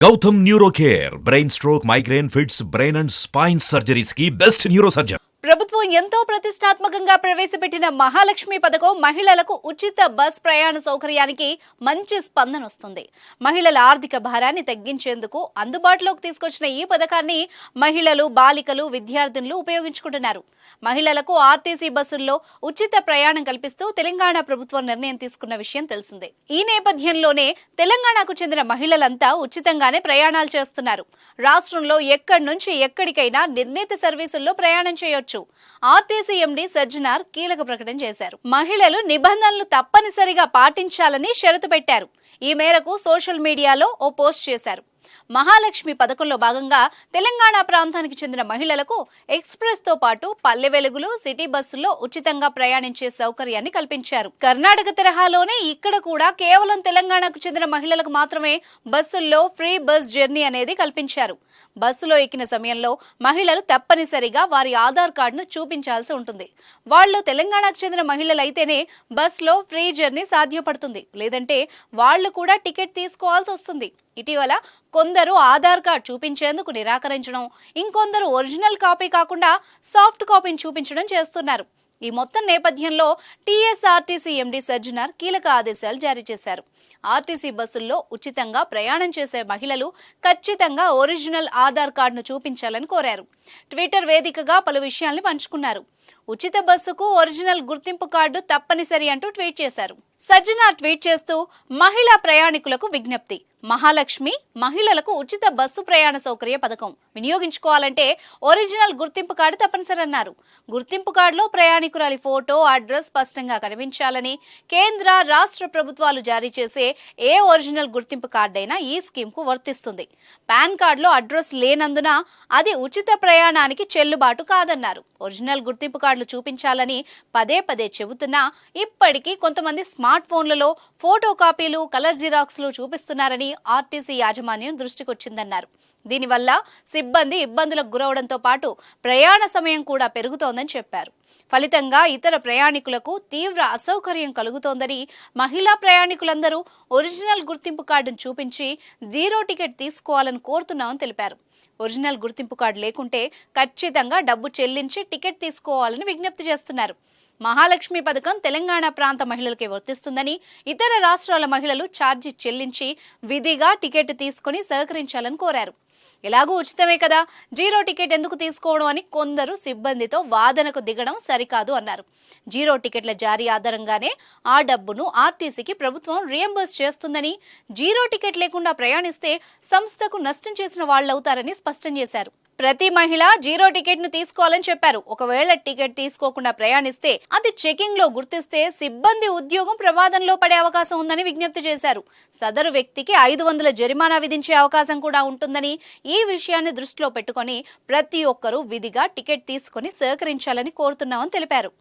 Gautam neuro care brain stroke migraine fits brain and spine surgeries కి best neuro surgeon. ప్రభుత్వం ఎంతో ప్రతిష్టాత్మకంగా ప్రవేశపెట్టిన మహాలక్ష్మి పథకం మహిళలకు ఉచిత బస్ ప్రయాణ సౌకర్యానికి మంచి స్పందన వస్తుంది. మహిళల ఆర్థిక భారాన్ని తగ్గించేందుకు అందుబాటులోకి తీసుకొచ్చిన ఈ పథకాన్ని మహిళలు, బాలికలు, విద్యార్థినులు ఉపయోగించుకుంటున్నారు. మహిళలకు ఆర్టీసీ బస్సుల్లో ఉచిత ప్రయాణం కల్పిస్తూ తెలంగాణ ప్రభుత్వం నిర్ణయం తీసుకున్న విషయం తెలిసిందే. ఈ నేపథ్యంలోనే తెలంగాణకు చెందిన మహిళలంతా ఉచితంగానే ప్రయాణాలు చేస్తున్నారు. రాష్ట్రంలో ఎక్కడి నుంచి ఎక్కడికైనా నిర్ణీత సర్వీసుల్లో ప్రయాణం చేయొచ్చు. ఆర్టీసీ ఎండీ సజ్జనార్ కీలక ప్రకటన చేశారు. మహిళలు నిబంధనలు తప్పనిసరిగా పాటించాలని షరతు పెట్టారు. ఈ మేరకు సోషల్ మీడియాలో ఓ పోస్ట్ చేశారు. మహాలక్ష్మి పథకంలో భాగంగా తెలంగాణ ప్రాంతానికి చెందిన మహిళలకు ఎక్స్ప్రెస్ తో పాటు పల్లె వెలుగులు, సిటీ బస్సుల్లో ఉచితంగా ప్రయాణించే సౌకర్యాన్ని కల్పించారు. కర్ణాటక తరహాలోనే ఇక్కడ కూడా కేవలం తెలంగాణకు చెందిన మహిళలకు మాత్రమే బస్సుల్లో ఫ్రీ బస్ జర్నీ అనేది కల్పించారు. బస్సులో ఎక్కిన సమయంలో మహిళలు తప్పనిసరిగా వారి ఆధార్ కార్డును చూపించాల్సి ఉంటుంది. వాళ్ళు తెలంగాణకు చెందిన మహిళలు అయితేనే బస్సులో ఫ్రీ జర్నీ సాధ్యపడుతుంది. లేదంటే వాళ్ళు కూడా టికెట్ తీసుకోవాల్సి వస్తుంది. ఇటీవల కొందరు ఆధార్ కార్డు చూపించేందుకు నిరాకరించడం, ఇంకొందరు ఒరిజినల్ కాపీ కాకుండా సాఫ్ట్ కాపీని చూపించడం చేస్తున్నారు. ఈ మొత్తం నేపథ్యంలో టీఎస్ఆర్టీసీ ఎండీ సజ్జనార్ కీలక ఆదేశాలు జారీ చేశారు. ఆర్టీసీ బస్సుల్లో ఉచితంగా ప్రయాణం చేసే మహిళలు ఖచ్చితంగా ఒరిజినల్ ఆధార్ కార్డును చూపించాలని కోరారు. ట్విట్టర్ వేదికగా పలు విషయాల్ని పంచుకున్నారు. ఉచిత బస్సుకు ఒరిజినల్ గుర్తింపు కార్డు తప్పనిసరి అంటూ ట్వీట్ చేశారు. సజ్జనార్ ట్వీట్ చేస్తూ మహిళా ప్రయాణికులకు విజ్ఞప్తి: మహాలక్ష్మి మహిళలకు ఉచిత బస్సు ప్రయాణ సౌకర్య పథకం వినియోగించుకోవాలంటే ఒరిజినల్ గుర్తింపు కార్డు తప్పనిసరి అన్నారు. గుర్తింపు కార్డులో ప్రయాణికురాలి ఫోటో, అడ్రస్ స్పష్టంగా కనిపించాలని కేంద్ర, రాష్ట్ర ప్రభుత్వాలు జారీ చేసే ఏ ఒరిజినల్ గుర్తింపు కార్డైనా ఈ స్కీమ్ కు వర్తిస్తుంది. పాన్ కార్డులో అడ్రస్ లేనందున అది ఉచిత ప్రయాణానికి చెల్లుబాటు కాదన్నారు. ఒరిజినల్ గుర్తింపు కార్డులు చూపించాలని పదే పదే చెబుతున్నా ఇప్పటికీ కొంతమంది స్మార్ట్ ఫోన్లలో ఫోటో కాపీలు, కలర్ జిరాక్స్లు చూపిస్తున్నారని ఆర్టీసీ యాజమాన్యం దృష్టికొచ్చిందన్నారు. దీనివల్ల సిబ్బంది ఇబ్బందులకు గురవడంతో పాటు ప్రయాణ సమయం కూడా పెరుగుతోందని చెప్పారు. ఫలితంగా ఇతర ప్రయాణికులకు తీవ్ర అసౌకర్యం కలుగుతోందని, మహిళా ప్రయాణికులందరూ ఒరిజినల్ గుర్తింపు కార్డును చూపించి జీరో టికెట్ తీసుకోవాలని కోరుతున్నామని తెలిపారు. ఒరిజినల్ గుర్తింపు కార్డు లేకుంటే ఖచ్చితంగా డబ్బు చెల్లించి టికెట్ తీసుకోవాలని విజ్ఞప్తి చేస్తున్నారు. మహాలక్ష్మి పథకం తెలంగాణ ప్రాంత మహిళలకే వర్తిస్తుందని, ఇతర రాష్ట్రాల మహిళలు ఛార్జీ చెల్లించి విధిగా టికెట్ తీసుకుని సహకరించాలని కోరారు. ఎలాగూ ఉచితమే కదా, జీరో టికెట్ ఎందుకు తీసుకోవడం అని కొందరు సిబ్బందితో వాదనకు దిగడం సరికాదు అన్నారు. జీరో టికెట్ల జారీ ఆధారంగానే ఆ డబ్బును ఆర్టీసీకి ప్రభుత్వం రియంబర్స్ చేస్తుందని, జీరో టికెట్ లేకుండా ప్రయాణిస్తే సంస్థకు నష్టం చేసిన వాళ్ళవుతారని స్పష్టం చేశారు. ప్రతి మహిళ జీరో టికెట్ ను తీసుకోవాలని చెప్పారు. ఒకవేళ టికెట్ తీసుకోకుండా ప్రయాణిస్తే అది చెకింగ్ లో గుర్తిస్తే సిబ్బంది ఉద్యోగం ప్రమాదంలో పడే అవకాశం ఉందని విజ్ఞప్తి చేశారు. సదరు వ్యక్తికి 500 జరిమానా విధించే అవకాశం కూడా ఉంటుందని, ఈ విషయాన్ని దృష్టిలో పెట్టుకొని ప్రతి ఒక్కరూ విధిగా టికెట్ తీసుకొని సహకరించాలని కోరుతున్నామని తెలిపారు.